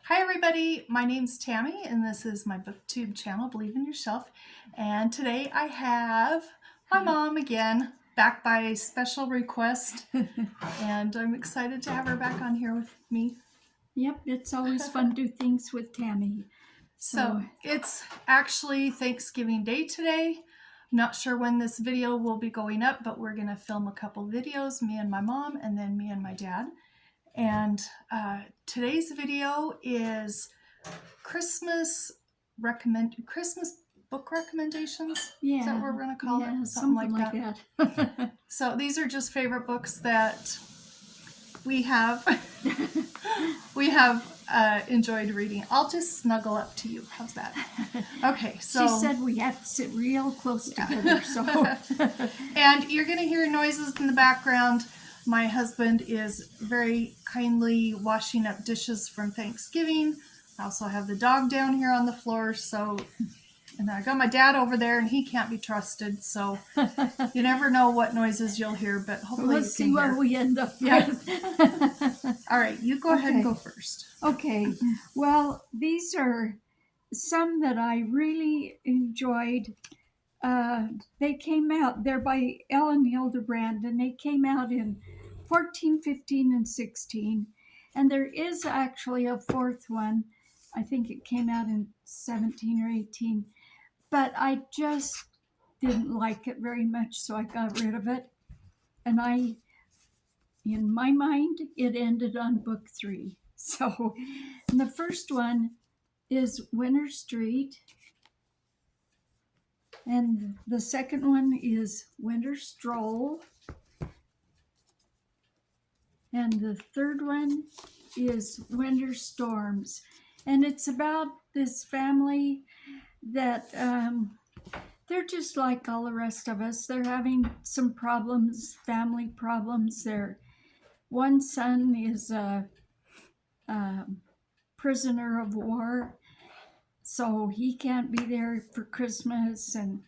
Hi everybody, my name's Tammy and this is my booktube channel, Believe in Yourself. And today I have my mom again, back by special request. And I'm excited to have her back on here with me. Yep, it's always fun to do things with Tammy. So it's actually Thanksgiving Day today. I'm not sure when this video will be going up, but we're gonna film a couple videos, me and my mom, and then me and my dad. And today's video is Christmas book recommendations. Yeah, is that what we're gonna call it? Something like that. So these are just favorite books that we have enjoyed reading. I'll just snuggle up to you. How's that? Okay, so she said we have to sit real close together. So and you're gonna hear noises in the background. My husband is very kindly washing up dishes from Thanksgiving. I also have the dog down here on the floor, and I got my dad over there, and he can't be trusted, so you never know what noises you'll hear, but hopefully we'll see what we end up with. All right, you go ahead and go first. Okay, well, these are some that I really enjoyed. They came out, they're by Elin Hildebrand, and they came out in 14, 15, and 16. And there is actually a fourth one. I think it came out in 17 or 18. But I just didn't like it very much, so I got rid of it. And in my mind, it ended on book 3. So the first one is Winter Street. And the second one is Winter Stroll. And the third one is Winter Storms. And it's about this family that they're just like all the rest of us. They're having some problems, family problems. One son is a prisoner of war, so he can't be there for Christmas, and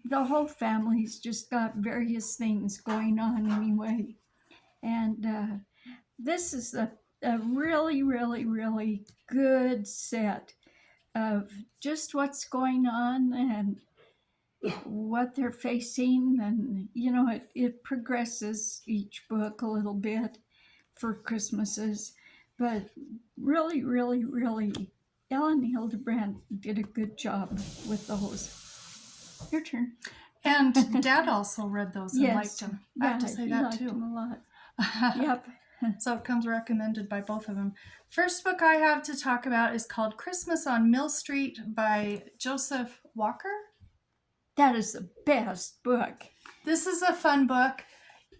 the whole family's just got various things going on anyway. And this is a really, really, really good set of just what's going on and what they're facing. And, it progresses each book a little bit for Christmases. But really, really, really, Elin Hildebrand did a good job with those. Your turn. And Dad also read those and liked them. I have to say that too. Liked them a lot. Yep. So it comes recommended by both of them. First book I have to talk about is called Christmas on Mill Street by Joseph Walker. That is the best book. This is a fun book.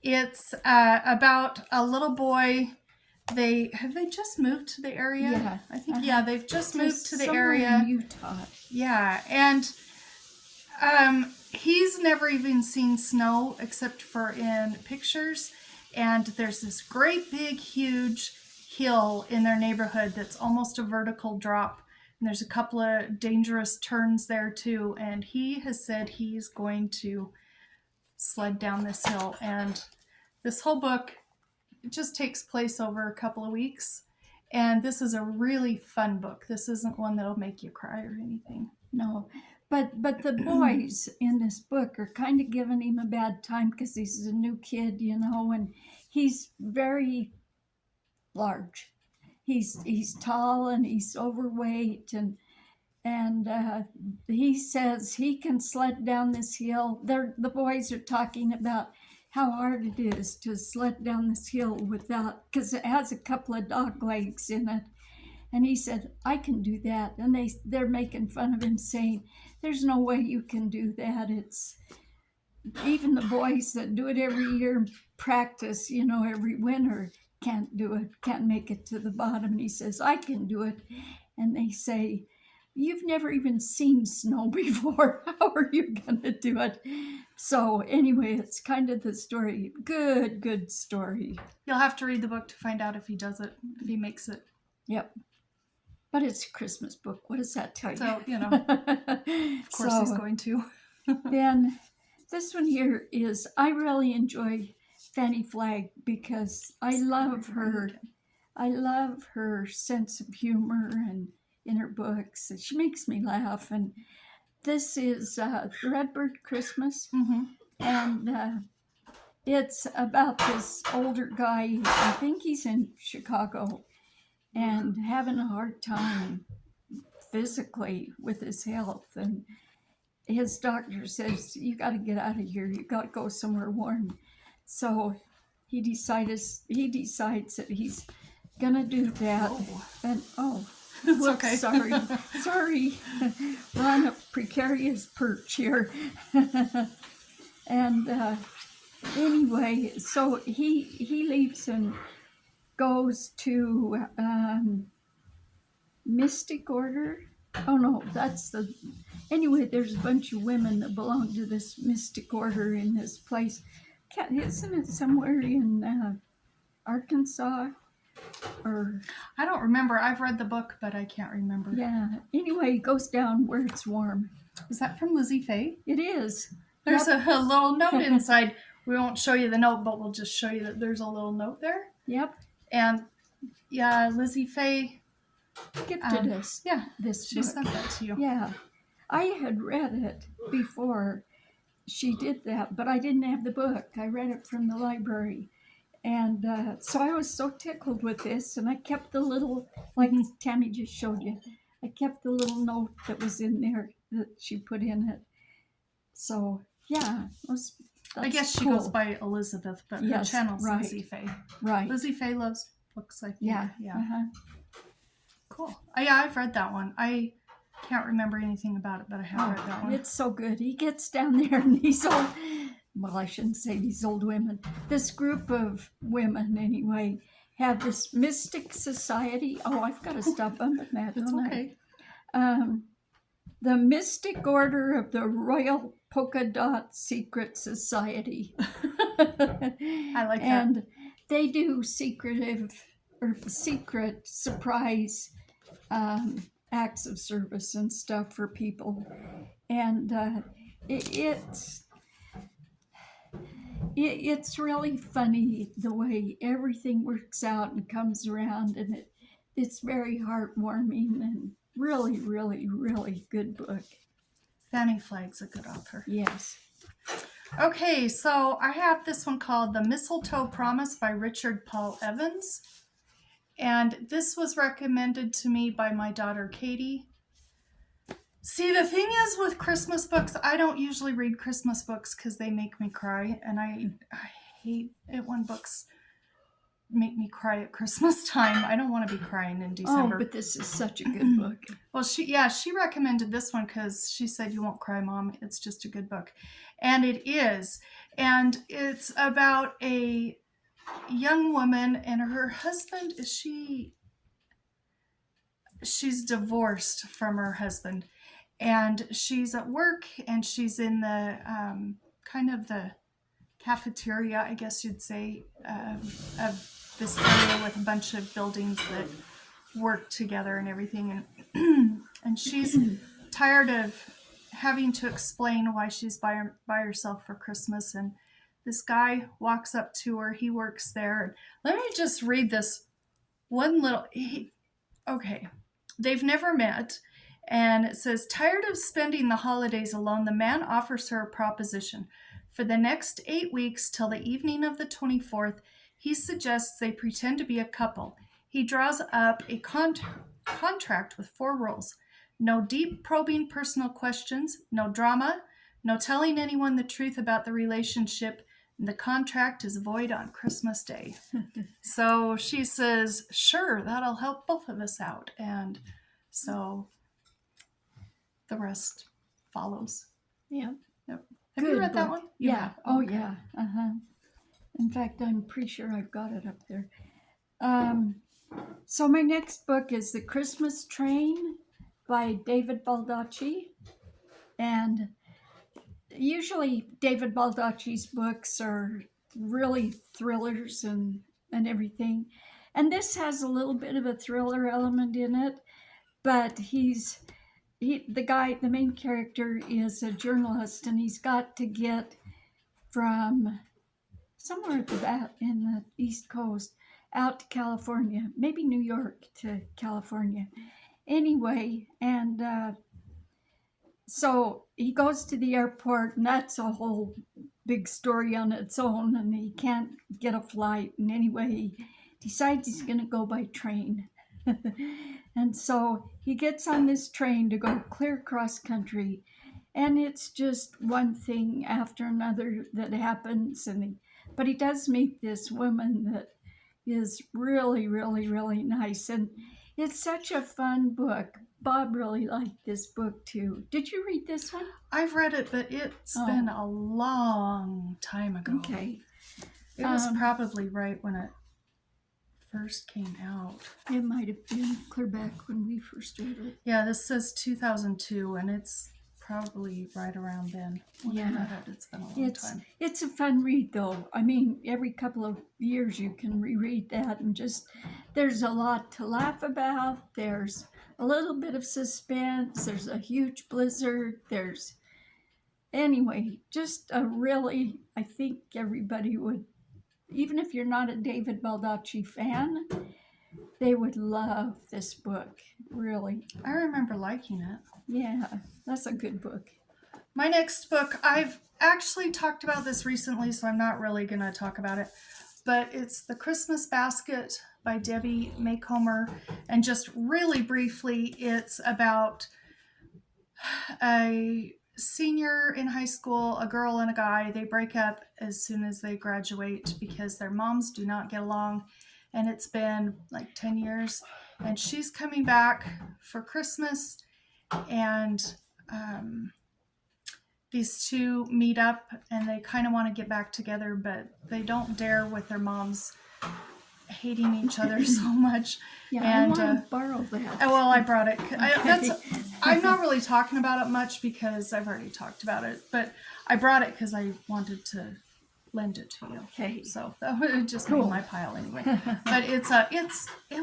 It's about a little boy. They just moved to the area? Yeah. I think, they've just moved to the area. In Utah. Yeah, and he's never even seen snow except for in pictures. And there's this great big huge hill in their neighborhood that's almost a vertical drop, and there's a couple of dangerous turns there too, and he has said he's going to sled down this hill. And this whole book just takes place over a couple of weeks, and this is a really fun book. This isn't one that'll make you cry or anything. No. But the boys in this book are kind of giving him a bad time because he's a new kid, and he's very large. He's tall and he's overweight, and he says he can sled down this hill. The boys are talking about how hard it is to sled down this hill because it has a couple of dog legs in it. And he said, I can do that. And they're making fun of him, saying, there's no way you can do that. It's even the boys that do it every year, practice, every winter, can't do it, can't make it to the bottom. And he says, I can do it. And they say, you've never even seen snow before. How are you going to do it? So anyway, it's kind of the story. Good story. You'll have to read the book to find out if he does it, if he makes it. Yep. But it's a Christmas book. What does that tell you? So, of course he's going to. Then this one here is, I really enjoy Fannie Flagg because I love her I love her sense of humor and in her books. She makes me laugh. And this is Redbird Christmas, and it's about this older guy. I think he's in Chicago and having a hard time physically with his health. And his doctor says, you got to get out of here. You got to go somewhere warm. So he decides that he's gonna do that. And it's okay. Sorry, we're on a precarious perch here. And anyway, so he leaves and goes to Mystic Order. Oh no, that's the. Anyway, there's a bunch of women that belong to this Mystic Order in this place. Isn't it somewhere in Arkansas? Or I don't remember. I've read the book, but I can't remember. Yeah. Anyway, it goes down where it's warm. Is that from Lizzie Faye? It is. There's a little note inside. We won't show you the note, but we'll just show you that there's a little note there. Yep. And yeah, Lizzie Faye gifted us. Yeah, this she book. sent that to you. Yeah, I had read it before she did that, but I didn't have the book. I read it from the library. And so I was so tickled with this, and I kept the little, like Tammy just showed you, I kept the little note that was in there that she put in it. So, yeah, I guess she cool. goes by Elizabeth, but her channel's Lizzie Faye. Right. Lizzie Faye loves books, I think. Yeah. Cool. Yeah, I've read that one. I can't remember anything about it, but I have read that one. It's so good. He gets down there and these old, well, I shouldn't say these old women, this group of women anyway, have this mystic society. Oh, I've got to stop bumping that. It's okay. The Mystic Order of the Royal Polka Dot Secret Society. I like that. And they do secret surprise acts of service and stuff for people. And it's really funny the way everything works out and comes around, and it's very heartwarming and really, really, really good book. Fannie Flagg's a good author. Yes. Okay, so I have this one called The Mistletoe Promise by Richard Paul Evans. And this was recommended to me by my daughter, Katie. See, the thing is with Christmas books, I don't usually read Christmas books because they make me cry. And I hate it when books make me cry at Christmas time. I don't want to be crying in December. Oh, but this is such a good book. Well, she recommended this one because she said, you won't cry, Mom. It's just a good book. And it is. And it's about a young woman and her husband. She's divorced from her husband. And she's at work and she's in the kind of the cafeteria, I guess you'd say, of this area with a bunch of buildings that work together and everything. And she's tired of having to explain why she's by herself for Christmas. And this guy walks up to her. He works there. Let me just read this one little... Okay. They've never met. And it says, tired of spending the holidays alone, the man offers her a proposition. For the next 8 weeks till the evening of the 24th, he suggests they pretend to be a couple. He draws up a contract with 4 rules. No deep probing personal questions, no drama, no telling anyone the truth about the relationship, and the contract is void on Christmas Day. So she says, sure, that'll help both of us out. And so the rest follows. Yeah. Yep. Have you read that one? Yeah. Oh, yeah. In fact, I'm pretty sure I've got it up there. So my next book is The Christmas Train by David Baldacci. And usually David Baldacci's books are really thrillers and everything. And this has a little bit of a thriller element in it, but the main character is a journalist, and he's got to get from somewhere in the East Coast out to California, maybe New York to California. Anyway, and so he goes to the airport, and that's a whole big story on its own, and he can't get a flight. And anyway, he decides he's going to go by train. And so he gets on this train to go clear cross country. And it's just one thing after another that happens. But he does meet this woman that is really, really, really nice. And it's such a fun book. Bob really liked this book too. Did you read this one? I've read it, but it's been a long time ago. Okay. It was probably right when it first came out. It might have been clear back when we first read it. Yeah, this says 2002, and it's probably right around then. Yeah. I read it. It's been a long time. It's a fun read, though. I mean, every couple of years you can reread that, and just there's a lot to laugh about. There's a little bit of suspense. There's a huge blizzard. Anyway, just a really, I think everybody would, even if you're not a David Baldacci fan, they would love this book, really. I remember liking it. Yeah, that's a good book. My next book, I've actually talked about this recently, so I'm not really going to talk about it, but it's The Christmas Basket by Debbie MaComber. And just really briefly, it's about a senior in high school, a girl and a guy. They break up as soon as they graduate because their moms do not get along. And it's been like 10 years. And she's coming back for Christmas. And these two meet up and they kind of want to get back together, but they don't dare with their moms hating each other so much. Yeah, and, I want to borrow that. Well, I brought it. I'm not really talking about it much because I've already talked about it, but I brought it because I wanted to lend it to you. Okay. So that would just be my pile anyway. But it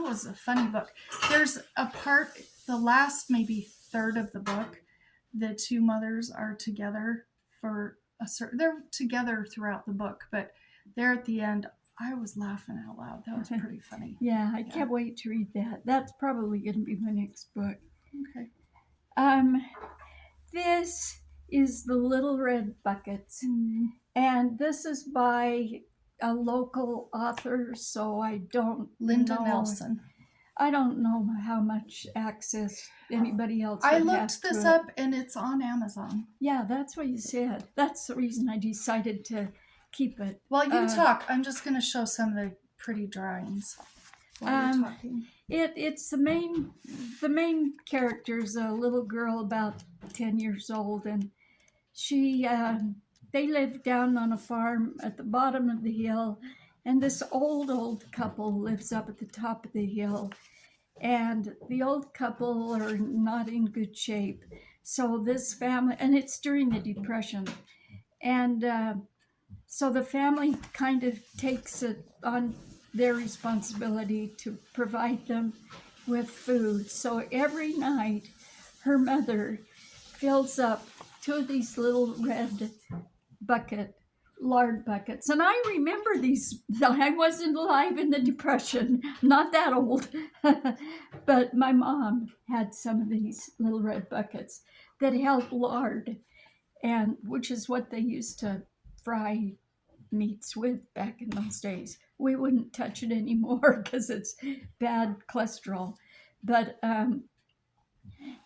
was a funny book. There's a part, the last maybe third of the book, the two mothers are together for they're together throughout the book, but there at the end, I was laughing out loud. That was pretty funny. Yeah, I can't wait to read that. That's probably going to be my next book. Okay. This is The Little Red Buckets. Mm-hmm. And this is by a local author, so I don't Lynda know. Nelson. I don't know how much access anybody else I would have looked to this it. up and it's on Amazon. Yeah, that's what you said. That's the reason I decided to keep it. While you talk, I'm just going to show some of the pretty drawings while you're talking. It's the main character's a little girl about 10 years old, and she they live down on a farm at the bottom of the hill, and this old couple lives up at the top of the hill, and the old couple are not in good shape. So this family, and it's during the Depression, and so the family kind of takes it on their responsibility to provide them with food. So every night, her mother fills up two of these little red lard buckets. And I remember these. I wasn't alive in the Depression, not that old. But my mom had some of these little red buckets that held lard, and which is what they used to fry meats with back in those days. We wouldn't touch it anymore because it's bad cholesterol. But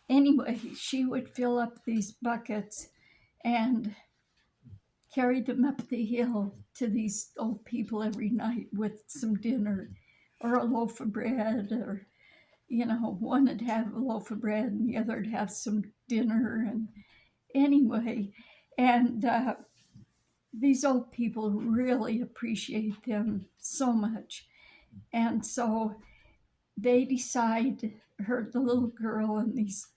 anyway, she would fill up these buckets and carry them up the hill to these old people every night with some dinner or a loaf of bread, or, one would have a loaf of bread and the other would have some dinner. And anyway, and these old people really appreciate them so much. And so they decide, the little girl and these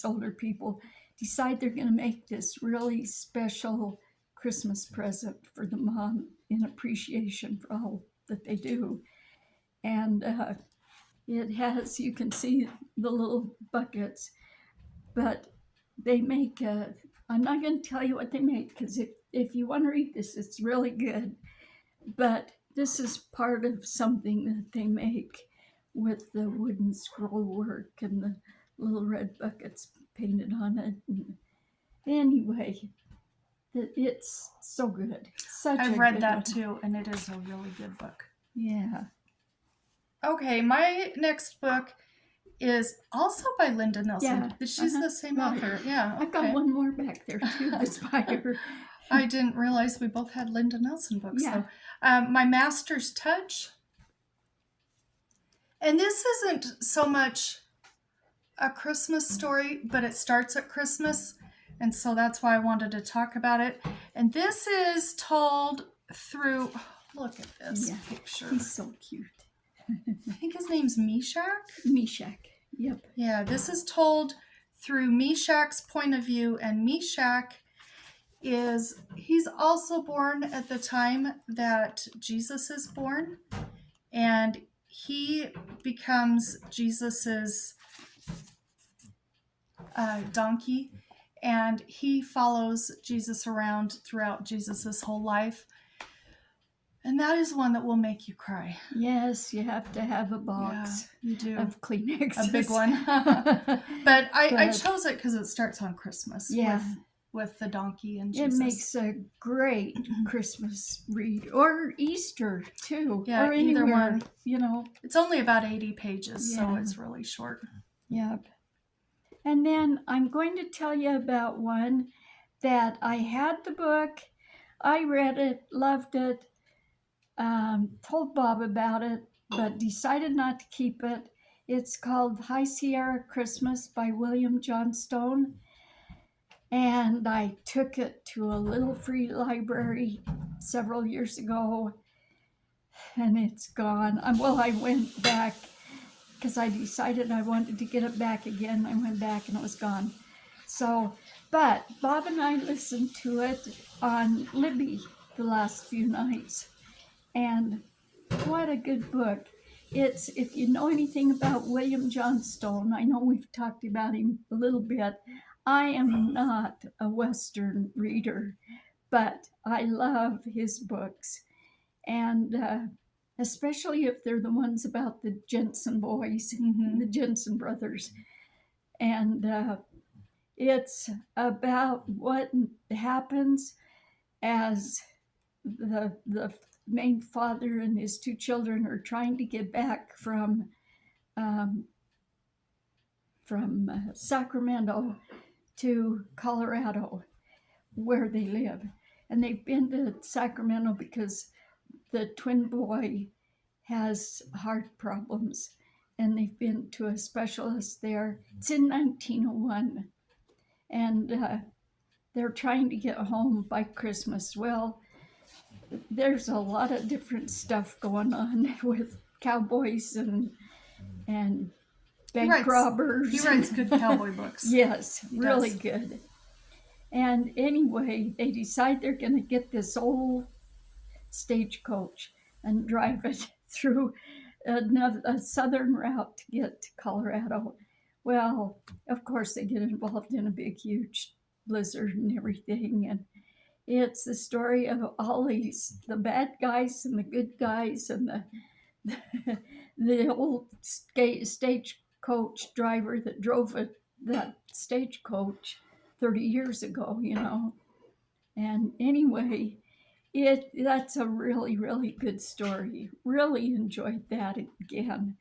older people decide they're going to make this really special Christmas present for the mom in appreciation for all that they do. And it has, you can see the little buckets, but they make I'm not going to tell you what they make, because if you want to read this, it's really good. But this is part of something that they make with the wooden scroll work and the little red buckets painted on it. And anyway, it's so good. I've read good that one. too, and it is a really good book. Yeah. Okay, my next book is also by Lynda Nelson. Yeah. She's the same Right. author. Yeah. I've got one more back there too that's by her. I didn't realize we both had Lynda Nelson books. Yeah. So, My Master's Touch. And this isn't so much a Christmas story, but it starts at Christmas. And so that's why I wanted to talk about it. And this is told through, look at this picture. He's so cute. I think his name's Meshach. Meshach. Yep. Yeah, this is told through Meshach's point of view, and Meshach he's also born at the time that Jesus is born, and he becomes Jesus's donkey, and he follows Jesus around throughout Jesus's whole life. And that is one that will make you cry. Yes, you have to have a box you do. of Kleenex. A big one. But I chose it because it starts on Christmas. Yeah. With the donkey and Jesus. It makes a great Christmas read. Or Easter, too. Yeah, or either anywhere, one. you know. It's only about 80 pages, so Yeah. it's really short. Yep. And then I'm going to tell you about one that I had the book. I read it, loved it, told Bob about it, but decided not to keep it. It's called High Sierra Christmas by William Johnstone. And I took it to a little free library several years ago, and it's gone. Well, I went back because I decided I wanted to get it back again. I went back and it was gone. So, but Bob and I listened to it on Libby the last few nights, and what a good book. It's, if you know anything about William Johnstone, I know we've talked about him a little bit. I am not a Western reader, but I love his books, and especially if they're the ones about the Jensen boys, the Jensen brothers. And it's about what happens as the main father and his two children are trying to get back from Sacramento to Colorado, where they live. And they've been to Sacramento because the twin boy has heart problems, and they've been to a specialist there. It's in 1901, and they're trying to get home by Christmas. Well, there's a lot of different stuff going on with cowboys and bank robbers. He writes good cowboy books. Yes, really good. And anyway, they decide they're going to get this old stagecoach and drive it through a southern route to get to Colorado. Well, of course, they get involved in a big, huge blizzard and everything. And it's the story of all these, the bad guys and the good guys, and the old stagecoach driver that drove that stagecoach 30 years ago, you know. And anyway, that's a really, really good story. Really enjoyed that again.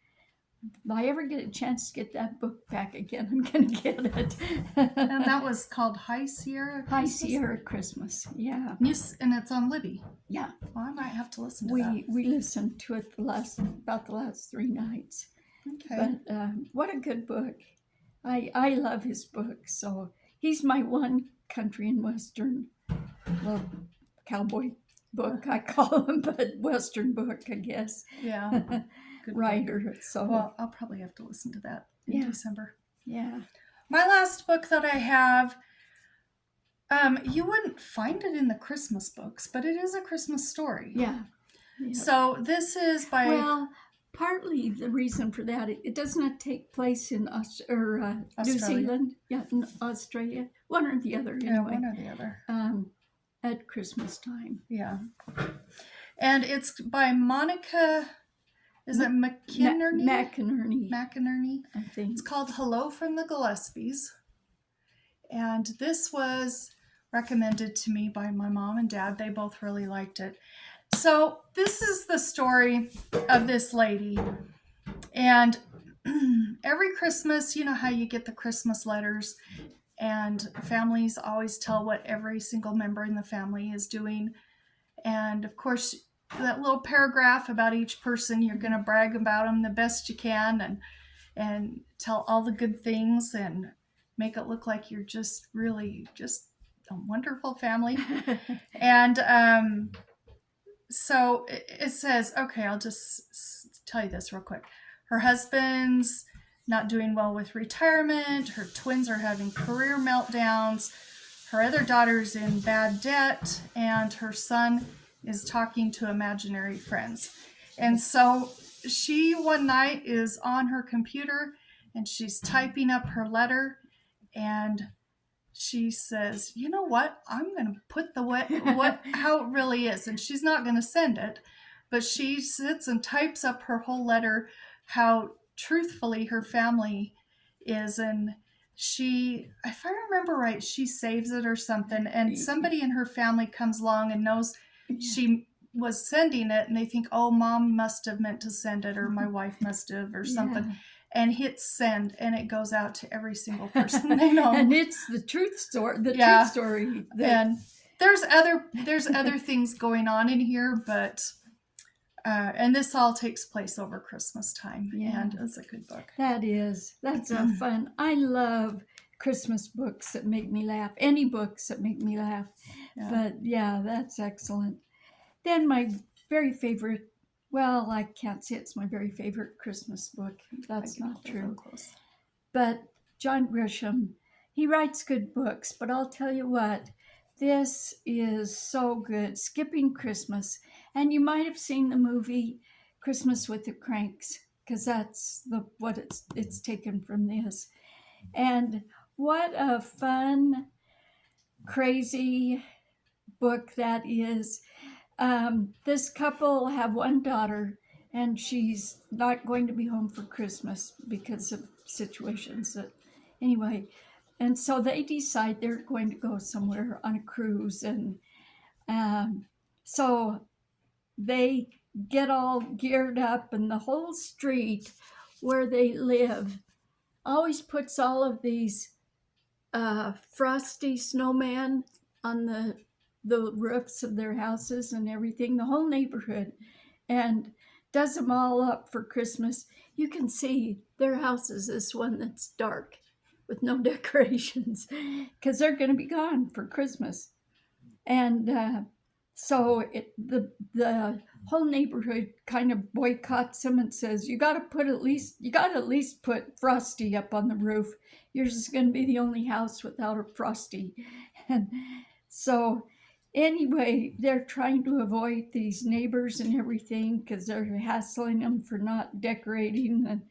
If I ever get a chance to get that book back again, I'm going to get it. And that was called High Sierra Christmas? High Sierra Christmas, yeah. And it's on Libby. Yeah. Well, I might have to listen to that. We listened to it about the last 3 nights. Okay. But what a good book. I love his book. So he's my one country and Western, well, cowboy book, I call him, but Western book, I guess. Yeah. Good writer. book. So well, I'll probably have to listen to that in December. Yeah. My last book that I have, you wouldn't find it in the Christmas books, but it is a Christmas story. Yeah. So this is by... Well, partly the reason for that, it does not take place in New Zealand. Yeah, in Australia. One or the other, anyway. Yeah, one or the other. At Christmas time. Yeah. And it's by Monica, is it McInerney? McInerney, McInerney. I think. It's called Hello from the Gillespies. And this was recommended to me by my mom and dad. They both really liked it. So this is the story of this lady. And every Christmas, you know how you get the Christmas letters, and families always tell what every single member in the family is doing. And of course, that little paragraph about each person, you're going to brag about them the best you can, and tell all the good things and make it look like you're just really just a wonderful family. And so it says, okay, I'll just tell you this real quick. Her husband's not doing well with retirement. Her twins are having career meltdowns. Her other daughter's in bad debt, and her son is talking to imaginary friends. And so she one night is on her computer and she's typing up her letter, and she says, you know what, I'm going to put what how it really is. And she's not going to send it, but she sits and types up her whole letter, how truthfully her family is. And she, if I remember right, she saves it or something, and somebody in her family comes along and knows she was sending it, and they think, oh, mom must have meant to send it, or my wife must have, or something, and hits send, and it goes out to every single person they know. And it's the truth story. Truth story. And there's other things going on in here, but and this all takes place over Christmas time, and it's a good book. That's a fun. I love Christmas books that make me laugh. Any books that make me laugh. Yeah. But yeah, that's excellent. Then my very favorite, well, I can't say it's my very favorite Christmas book. That's not true. But John Grisham, he writes good books, but I'll tell you what, this is so good. Skipping Christmas. And you might have seen the movie Christmas with the Cranks, because that's what it's taken from this. And what a fun, crazy book that is. This couple have one daughter, and she's not going to be home for Christmas because of situations that, anyway. And so they decide they're going to go somewhere on a cruise. And so they get all geared up, and the whole street where they live always puts all of these frosty snowmen on the roofs of their houses and everything, the whole neighborhood, and does them all up for Christmas. You can see their house is this one that's dark with no decorations, because they're going to be gone for Christmas. And so the whole neighborhood kind of boycotts them and says, you got to at least put Frosty up on the roof. Yours is going to be the only house without a Frosty. And so anyway, they're trying to avoid these neighbors and everything, because they're hassling them for not decorating, and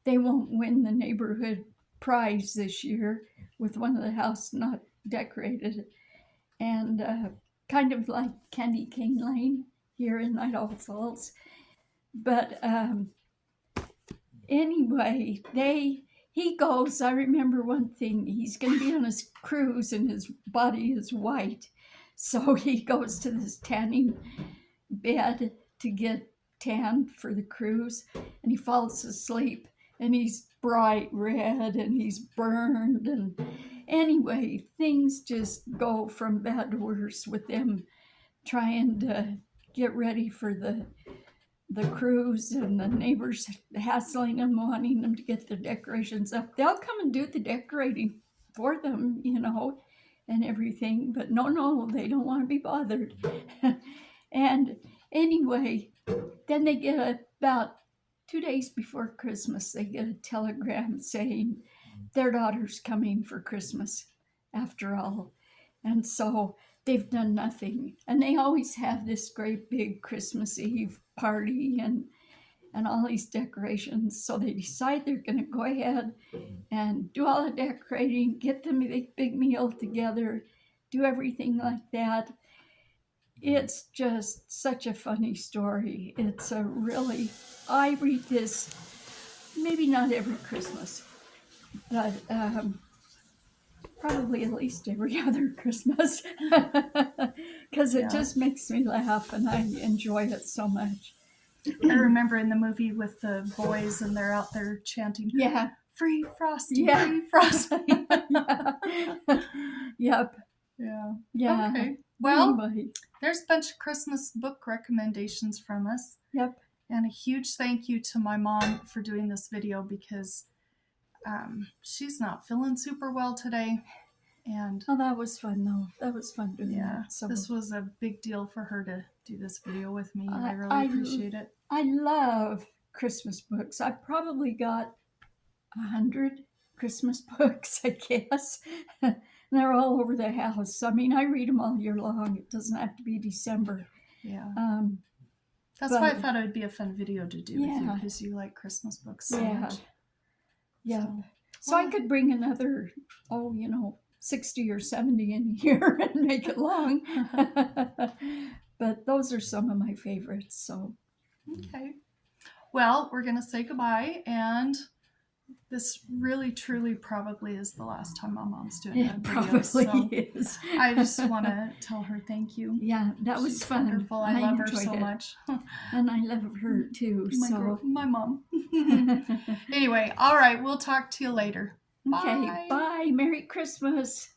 they won't win the neighborhood prize this year with one of the houses not decorated. And kind of like Candy Cane Lane here in Idaho Falls. But anyway, he goes, I remember one thing, he's going to be on his cruise and his body is white. So he goes to this tanning bed to get tanned for the cruise, and he falls asleep, and he's bright red and he's burned. And anyway, things just go from bad to worse with them trying to get ready for the cruise, and the neighbors hassling them, wanting them to get the decorations up. They'll come and do the decorating for them, and everything, but no, they don't want to be bothered. And anyway, then they get about 2 days before Christmas, they get a telegram saying their daughter's coming for Christmas after all. And so they've done nothing. And they always have this great big Christmas Eve party and all these decorations. So they decide they're going to go ahead and do all the decorating, get them a big meal together, do everything like that. It's just such a funny story. It's a really, I read this maybe not every Christmas, but probably at least every other Christmas because it Yeah. just makes me laugh and I enjoy it so much. I remember in the movie with the boys and they're out there chanting, Yeah. "Free Frosty, Yeah. free Frosty." Yep. Yeah. Yeah. Okay. Well, Anyway. there's a bunch of Christmas book recommendations from us. Yep. And a huge thank you to my mom for doing this video because she's not feeling super well today. And Oh, that was fun though. That was fun doing yeah, that. So this was a big deal for her to do this video with me. And I really I appreciate it. I love Christmas books. I probably got 100 Christmas books, I guess. And they're all over the house. I mean, I read them all year long. It doesn't have to be December. Yeah. That's why I thought it would be a fun video to do with you Yeah. because you like Christmas books so Yeah. much. Yeah. So, So I could bring another, 60 or 70 in here and make it long. But those are some of my favorites. So okay. Well, we're going to say goodbye. And this really, truly probably is the last time my mom's doing it a video. probably So is. I just want to tell her thank you. Yeah, that was She's fun. wonderful. I love her enjoyed so it. much. And I love her too. My mom. Anyway, all right. We'll talk to you later. Okay, Bye. bye. Merry Christmas.